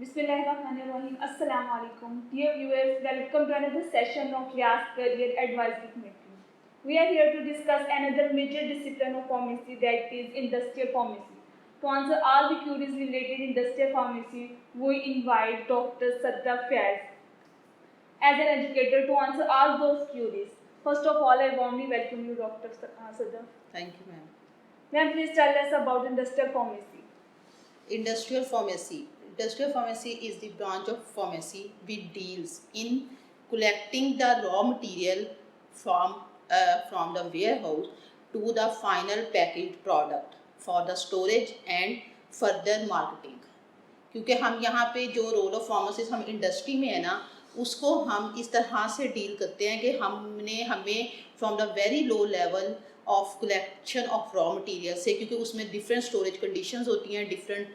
Bismillahirrahmanirrahim. Assalamu alaikum. Dear viewers, welcome to another session of Yas Career Advice with Matthew. We are here to discuss another major discipline of pharmacy, that is industrial pharmacy. To answer all the queries related to industrial pharmacy, we invite Dr. Sadda Faiz as an educator to answer all those queries. First of all, I warmly welcome you, Dr. Sadda. Thank you, ma'am. Ma'am, please tell us about industrial pharmacy. Industrial pharmacy. Industrial pharmacy is the branch of pharmacy which deals in collecting the raw material from the warehouse to the final packaged product for the storage and further marketing. क्योंकि हम यहाँ पे जो role of pharmacist हम industry में है ना, उसको हम इस तरह से डील करते हैं कि हमें from the very low level of collection of raw material से, क्योंकि उसमें डिफरेंट स्टोरेज कंडीशंस होती हैं, डिफरेंट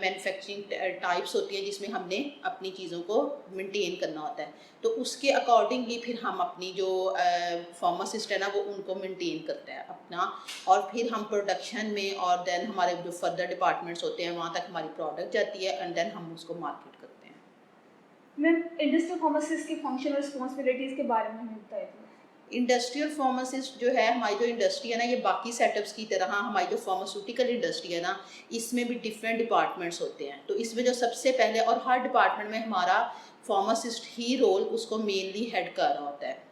मैन्युफैक्चरिंग टाइप्स होती हैं जिसमें हमने अपनी चीज़ों को मेंटेन करना होता है। तो उसके अकॉर्डिंगली फिर हम अपनी जो फार्मासिस्ट है ना, वो उनको मेंटेन करता है अपना, और फिर हम प्रोडक्शन में और देन हमारे जो फर्दर डिपार्टमेंट्स होते हैं वहाँ तक हमारी प्रोडक्ट जाती है एंड देन हम उसको मार्केट करते हैं। मैम, इंडस्ट्रियल फार्मासिस्ट की फंक्शन और रिस्पॉन्सिबिलिटीज़ के बारे में बताइए। इंडस्ट्रियल फार्मासिस्ट जो है, हमारी जो इंडस्ट्री है ना, ये बाकी सेटअप्स की तरह हमारी जो फार्मास्यूटिकल इंडस्ट्री है ना, इसमें भी डिफरेंट डिपार्टमेंट्स होते हैं। तो इसमें जो सबसे पहले, और हर डिपार्टमेंट में हमारा फार्मासिस्ट ही रोल उसको मेनली हेड कर रहा होता है।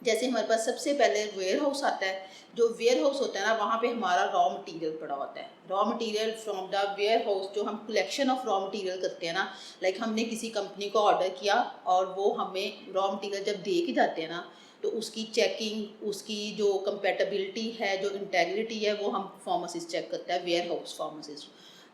जैसे हमारे पास सबसे पहले वेयर हाउस आता है। जो वेयर हाउस होता है ना, वहाँ पे हमारा रॉ मटेरियल पड़ा होता है। Raw material from the warehouse, जो हम कलेक्शन ऑफ रॉ मटेरियल करते हैं ना, लाइक हमने किसी कंपनी को ऑर्डर किया और वो हमें रॉ मटेरियल जब दे के जाते हैं ना, तो उसकी चेकिंग, उसकी जो कंपेटेबिलिटी है, जो इंटेग्रिटी है, वो हम फार्मासिस्ट चेक करता है, warehouse pharmacist.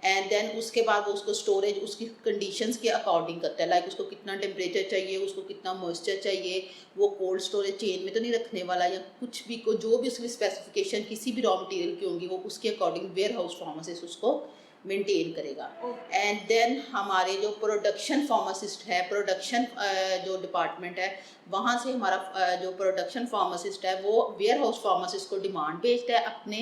And then उसके बाद वो उसको स्टोरेज उसकी कंडीशंस के अकॉर्डिंग करता है, लाइक उसको कितना टेम्परेचर चाहिए, उसको कितना मॉइस्चर चाहिए, वो कोल्ड स्टोरेज चेन में तो नहीं रखने वाला, या कुछ भी को जो भी उसकी स्पेसिफिकेशन किसी भी रॉ मटेरियल की होंगी, वो उसके अकॉर्डिंग वेयर हाउस फार्मासिस्ट उसको मेंटेन करेगा। एंड देन हमारे जो प्रोडक्शन फार्मासिस्ट है, प्रोडक्शन जो डिपार्टमेंट है, वहाँ से हमारा जो प्रोडक्शन फार्मासिस्ट है, वो वेयर हाउस फार्मासिस्ट को डिमांड भेजता है अपने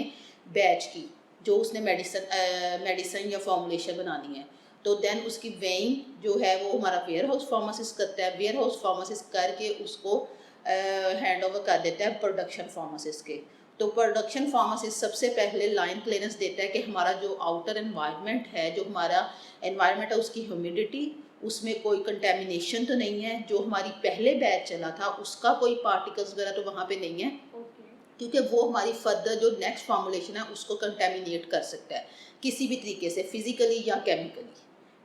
बैच की, जो उसने मेडिसिन या फॉर्मुलेशन बनानी है। तो देन उसकी वेइंग जो है वो हमारा वेयर हाउस फार्मासिस्ट करता है। वेयर हाउस फार्मासिस्ट करके उसको हैंड ओवर कर देता है प्रोडक्शन फार्मासिस्ट के। तो प्रोडक्शन फार्मासिस्ट सबसे पहले लाइन क्लियरेंस देता है कि हमारा जो आउटर एनवायरनमेंट है, जो हमारा एनवायरनमेंट है, उसकी ह्यूमिडिटी, उसमें कोई कंटेमिनेशन तो नहीं है, जो हमारी पहले बैच चला था उसका कोई पार्टिकल्स वगैरह तो वहाँ पे नहीं है, क्योंकि वो हमारी फर्दर जो नेक्स्ट फॉर्मुलेशन है उसको कंटेमिनेट कर सकता है किसी भी तरीके से, फिजिकली या केमिकली।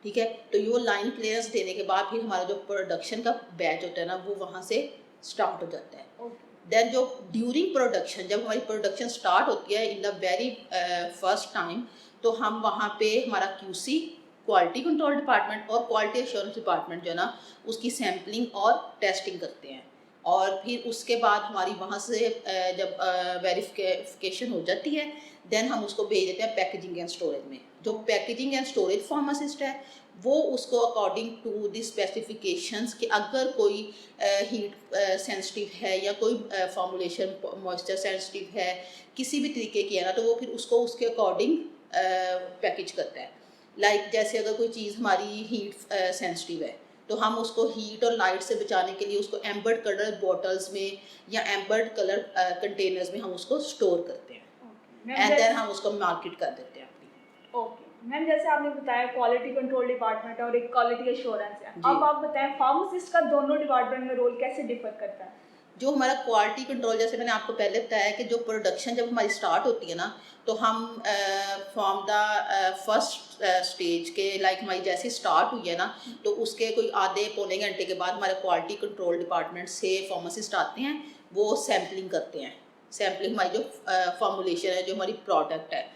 ठीक है, तो ये लाइन क्लियरेंस देने के बाद फिर हमारा जो प्रोडक्शन का बैच होता है ना, वो वहाँ से स्टार्ट हो जाता है। देन जो ड्यूरिंग प्रोडक्शन, जब हमारी प्रोडक्शन स्टार्ट होती है in the very first time, तो हम वहाँ पे हमारा क्यूसी, क्वालिटी कंट्रोल डिपार्टमेंट और क्वालिटी एश्योरेंस डिपार्टमेंट जो है ना, उसकी सैम्पलिंग और टेस्टिंग करते हैं। और फिर उसके बाद हमारी वहाँ से जब वेरिफिकेशन हो जाती है, देन हम उसको भेज देते हैं पैकेजिंग एंड स्टोरेज में। जो पैकेजिंग एंड स्टोरेज फार्मासिस्ट है, वो उसको अकॉर्डिंग टू द स्पेसिफिकेशंस कि अगर कोई हीट सेंसिटिव है या कोई फॉर्मुलेशन मॉइस्चर सेंसिटिव है, किसी भी तरीके की है ना, तो वो फिर उसको उसके अकॉर्डिंग पैकेज करता है। लाइक जैसे अगर कोई चीज़ हमारी हीट सेंसिटिव है, तो हम उसको हीट और लाइट से बचाने के लिए उसको एम्बर्ड कलर बॉटल्स में या एम्बर्ड कलर कंटेनर्स में हम उसको स्टोर करते हैं एंड देन हम उसको मार्केट कर देते हैं अपनी। ओके मैम, जैसे आपने बताया क्वालिटी कंट्रोल डिपार्टमेंट और एक क्वालिटी एश्योरेंस है, अब आप बताएं फार्मासिस्ट का दोनों डिपार्टमेंट में रोल कैसे डिफर करता है? जो हमारा क्वालिटी कंट्रोल, जैसे मैंने आपको पहले बताया कि जो प्रोडक्शन जब हमारी स्टार्ट होती है ना, तो हम फ्रॉम द फर्स्ट स्टेज के, लाइक हमारी जैसे स्टार्ट हुई है ना, तो उसके कोई आधे पौने घंटे के बाद हमारे क्वालिटी कंट्रोल डिपार्टमेंट से फार्मासिस्ट आते हैं, वो सैम्पलिंग करते हैं। सैम्पलिंग हमारी जो फॉर्मुलेशन है, जो हमारी प्रोडक्ट है,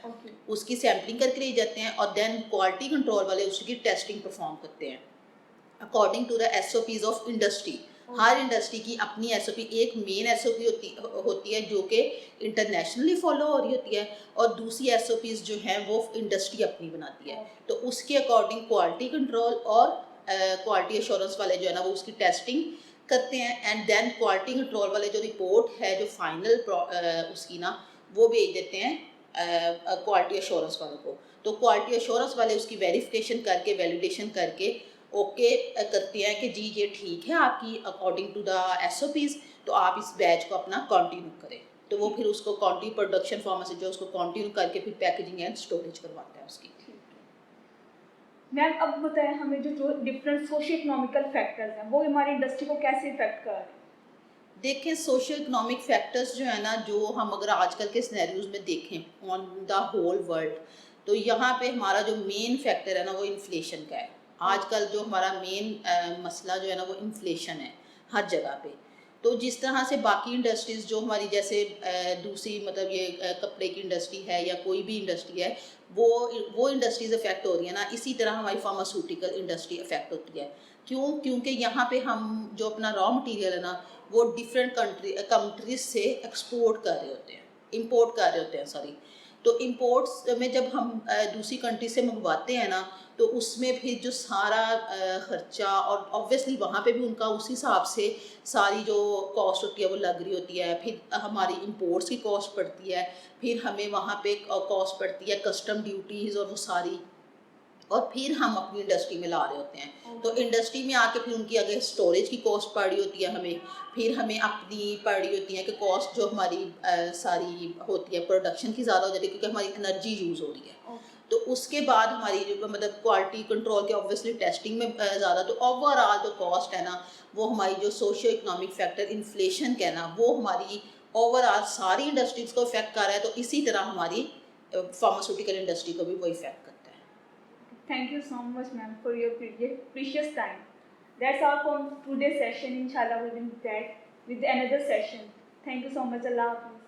उसकी सैम्पलिंग करके ले जाते हैं, और देन क्वालिटी कंट्रोल वाले उसकी टेस्टिंग परफॉर्म करते हैं according to the SOPs of industry. हर इंडस्ट्री की अपनी SOP, एक मेन SOP होती है जो कि इंटरनेशनली फॉलो हो रही होती है, और दूसरी SOPs जो हैं वो इंडस्ट्री अपनी बनाती है। तो उसके अकॉर्डिंग क्वालिटी कंट्रोल और क्वालिटी एश्योरेंस वाले जो है ना, वो उसकी टेस्टिंग करते हैं एंड देन क्वालिटी कंट्रोल वाले जो रिपोर्ट है, जो फाइनल उसकी ना, वो भेज देते हैं क्वालिटी एश्योरेंस वालों को। तो क्वालिटी एश्योरेंस वाले उसकी वेरिफिकेशन करके वैलिडेशन करके ओके करते हैं कि जी ये ठीक है आपकी अकॉर्डिंग टू द SOPs, तो आप इस बैच को अपना कंटिन्यू करें। तो वो फिर उसको कंटिन्यू प्रोडक्शन फार्मेसी जो उसको कंटिन्यू करके फिर पैकेजिंग एंड स्टोरेज करवाता है उसकी। मैम अब बताएं हमें जो डिफरेंट सोशियो इकोनॉमिकल फैक्टर्स हैं वो हमारी इंडस्ट्री को कैसे इफेक्ट कर रहे हैं? देखें सोशल इकोनॉमिक फैक्टर्स जो है ना, जो हम अगर आजकल के सिनेरियोज में देखें ऑन द होल वर्ल्ड, तो यहाँ पे हमारा जो मेन फैक्टर है ना वो इन्फ्लेशन का है। आजकल जो हमारा मेन मसला जो है ना वो इन्फ्लेशन है हर जगह पे। तो जिस तरह से बाकी इंडस्ट्रीज़ जो हमारी जैसे दूसरी मतलब ये कपड़े की इंडस्ट्री है या कोई भी इंडस्ट्री है, वो इंडस्ट्रीज अफेक्ट हो रही है ना, इसी तरह हमारी फार्मास्यूटिकल इंडस्ट्री अफेक्ट होती है। क्यों? क्योंकि यहाँ पे हम जो अपना रॉ मटेरियल है ना वो डिफरेंट कंट्रीज से एक्सपोर्ट कर रहे होते हैं, इंपोर्ट कर रहे होते हैं सॉरी। तो इंपोर्ट्स में जब हम दूसरी कंट्री से मंगवाते हैं ना, तो उसमें फिर जो सारा खर्चा और ऑब्वियसली वहाँ पे भी उनका उस हिसाब से सारी जो कॉस्ट होती है वो लग रही होती है। फिर हमारी इंपोर्ट्स की कॉस्ट पड़ती है, फिर हमें वहाँ पे कॉस्ट पड़ती है कस्टम ड्यूटीज़ और वो सारी, और फिर हम अपनी इंडस्ट्री में ला रहे होते हैं। तो इंडस्ट्री में आके फिर उनकी अगर स्टोरेज की कॉस्ट पड़ रही होती है हमें, फिर हमें अपनी पड़ रही होती है कि कॉस्ट जो हमारी सारी होती है प्रोडक्शन की ज़्यादा हो जाती है क्योंकि हमारी एनर्जी यूज़ हो रही है। तो उसके बाद हमारी जो मतलब क्वालिटी कंट्रोल के ऑब्वियसली टेस्टिंग में ज़्यादा, तो ओवरऑल जो कॉस्ट है ना वो हमारी जो सोशियो इकोनॉमिक फैक्टर इन्फ्लेशन का है ना वो हमारी ओवरऑल सारी इंडस्ट्रीज़ को इफेक्ट कर रहा है। तो इसी तरह हमारी फार्मास्यूटिकल इंडस्ट्री को भी वो इफेक्ट करता है। Thank you so much, ma'am, for your precious time. That's all from today's session. Inshallah, we will be back with another session. Thank you so much. Allah Hafiz.